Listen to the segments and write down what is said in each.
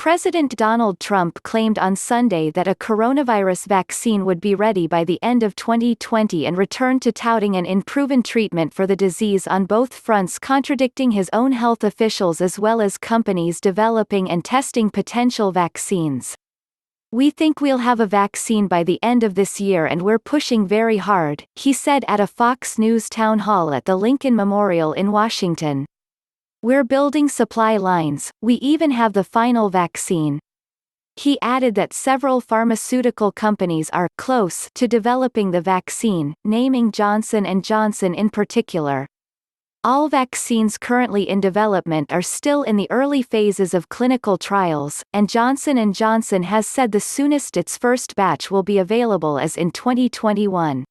President Donald Trump claimed on Sunday that a coronavirus vaccine would be ready by the end of 2020 and returned to touting an unproven treatment for the disease on both fronts, contradicting his own health officials as well as companies developing and testing potential vaccines. "We think we'll have a vaccine by the end of this year and we're pushing very hard," he said at a Fox News town hall at the Lincoln Memorial in Washington. "We're building supply lines, we even have the final vaccine." He added that several pharmaceutical companies are close to developing the vaccine, naming Johnson & Johnson in particular. All vaccines currently in development are still in the early phases of clinical trials, and Johnson & Johnson has said the soonest its first batch will be available is in 2021.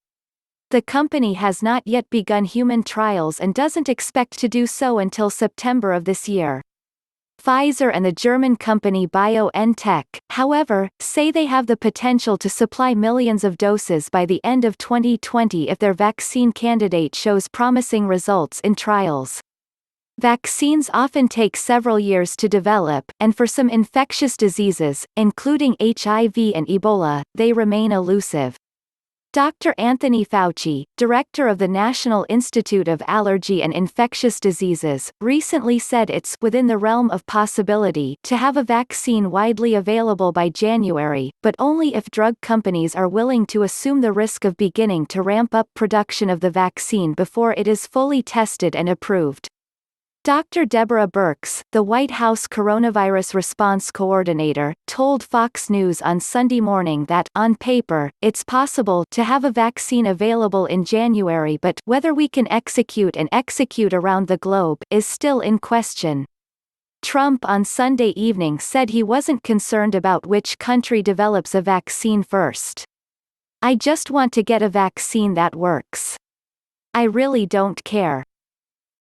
The company has not yet begun human trials and doesn't expect to do so until September of this year. Pfizer and the German company BioNTech, however, say they have the potential to supply millions of doses by the end of 2020 if their vaccine candidate shows promising results in trials. Vaccines often take several years to develop, and for some infectious diseases, including HIV and Ebola, they remain elusive. Dr. Anthony Fauci, director of the National Institute of Allergy and Infectious Diseases, recently said it's within the realm of possibility to have a vaccine widely available by January, but only if drug companies are willing to assume the risk of beginning to ramp up production of the vaccine before it is fully tested and approved. Dr. Deborah Birx, the White House coronavirus response coordinator, told Fox News on Sunday morning that, on paper, it's possible to have a vaccine available in January, but whether we can execute around the globe is still in question. Trump on Sunday evening said he wasn't concerned about which country develops a vaccine first. "I just want to get a vaccine that works. I really don't care.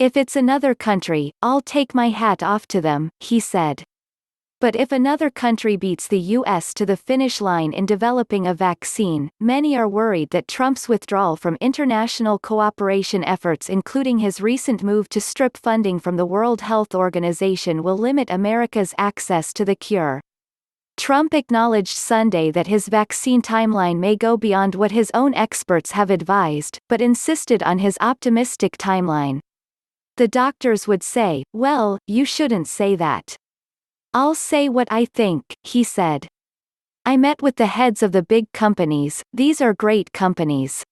If it's another country, I'll take my hat off to them," he said. But if another country beats the U.S. to the finish line in developing a vaccine, many are worried that Trump's withdrawal from international cooperation efforts, including his recent move to strip funding from the World Health Organization, will limit America's access to the cure. Trump acknowledged Sunday that his vaccine timeline may go beyond what his own experts have advised, but insisted on his optimistic timeline. "The doctors would say, well, you shouldn't say that. I'll say what I think," he said. "I met with the heads of the big companies, these are great companies.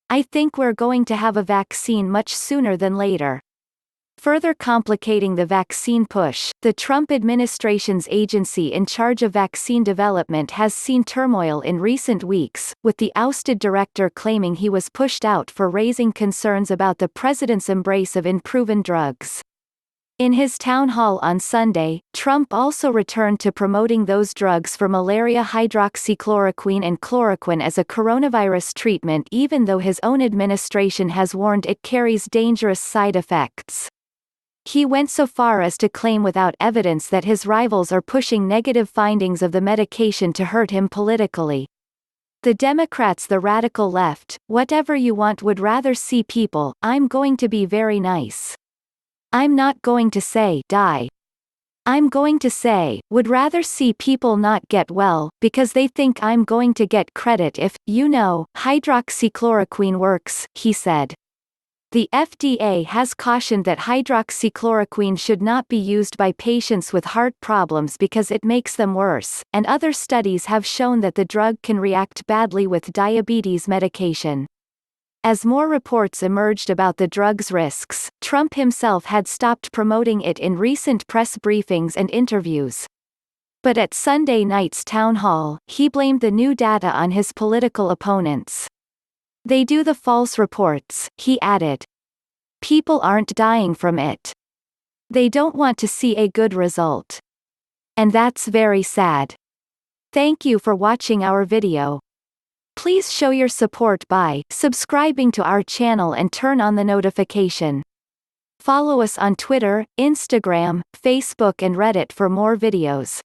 I think we're going to have a vaccine much sooner than later." Further complicating the vaccine push, the Trump administration's agency in charge of vaccine development has seen turmoil in recent weeks, with the ousted director claiming he was pushed out for raising concerns about the president's embrace of unproven drugs. In his town hall on Sunday, Trump also returned to promoting those drugs for malaria, hydroxychloroquine and chloroquine, as a coronavirus treatment, even though his own administration has warned it carries dangerous side effects. He went so far as to claim without evidence that his rivals are pushing negative findings of the medication to hurt him politically. The Democrats, the radical left, whatever you want, would rather see people, I'm going to be very nice. I'm not going to say, die. I'm going to say, would rather see people not get well, because they think I'm going to get credit if, hydroxychloroquine works, he said. The FDA has cautioned that hydroxychloroquine should not be used by patients with heart problems because it makes them worse, and other studies have shown that the drug can react badly with diabetes medication. As more reports emerged about the drug's risks, Trump himself had stopped promoting it in recent press briefings and interviews. But at Sunday night's town hall, he blamed the new data on his political opponents. "They do the false reports," he added. "People aren't dying from it. They don't want to see a good result. And that's very sad. Thank you for watching our video. Please show your support by subscribing to our channel and turn on the notification. Follow us on Twitter, Instagram, Facebook and Reddit for more videos.